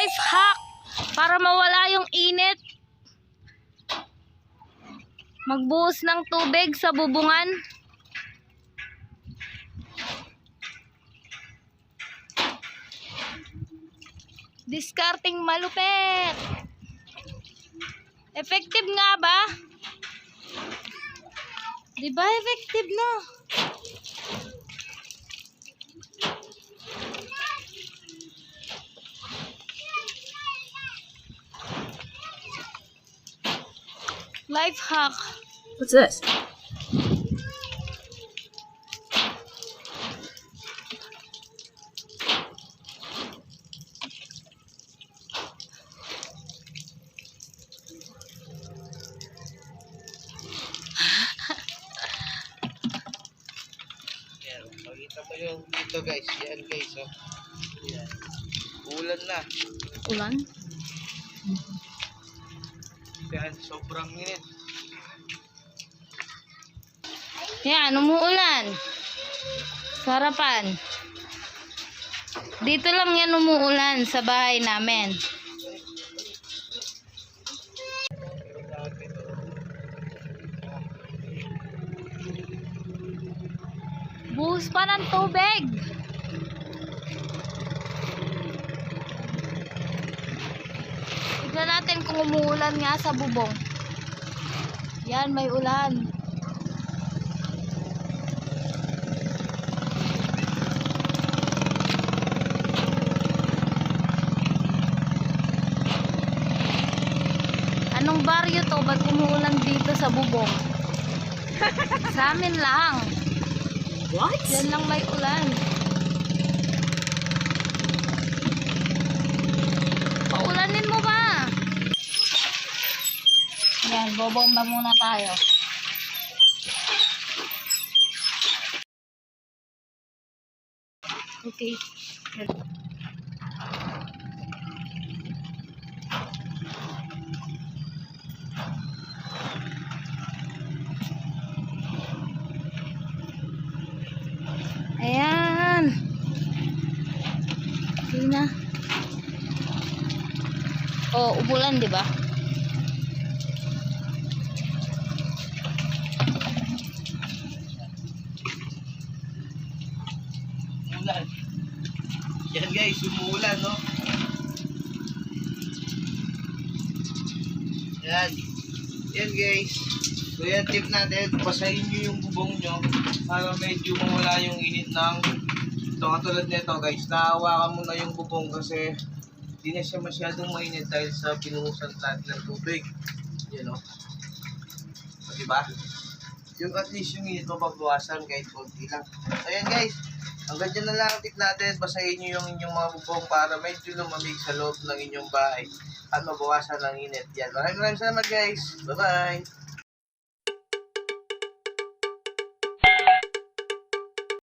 life hack para mawala yung init. Magbuhos ng tubig sa bubungan. Discarding malupit. Effective nga ba? Di ba effective no? Life hack. What's this? Yan, makita mo yung dito guys. Yan guys, oh. Yan. Ulan na. Ulan? Yan, sobrang init. Yan, umuulan. Sarapan. Dito lang yan umuulan sa bahay namin. Buhos pa ng tubig. Tignan natin kung umuulan nga sa bubong. Yan, may ulan. Anong baryo to? Ba't umuulan dito sa bubong? Sa amin lang. What? Yan lang may ulan. Paulanin mo ba? Yan, bobomba muna tayo. Okay. Ayan. Okay na. Oh, umulan, di ba? Ulan. Yan guys, umuulan, no? Yan. Yan guys. So yan tip natin, basahin nyo yung bubong nyo para medyo mawala yung init ng ito. Katulad nito guys, nahawakan mo na yung bubong kasi hindi na siya masyadong mainit dahil sa pinuhusan natin ng tubig. Yan o. So, diba? Yung at least yung init mapabawasan kahit konti lang. So yan guys, hanggang dyan na lang ang tip natin. Basahin nyo yung inyong mga bubong para medyo lumamig sa loob ng inyong bahay at mabawasan ng init. Yan. Maraming salamat guys. Bye bye.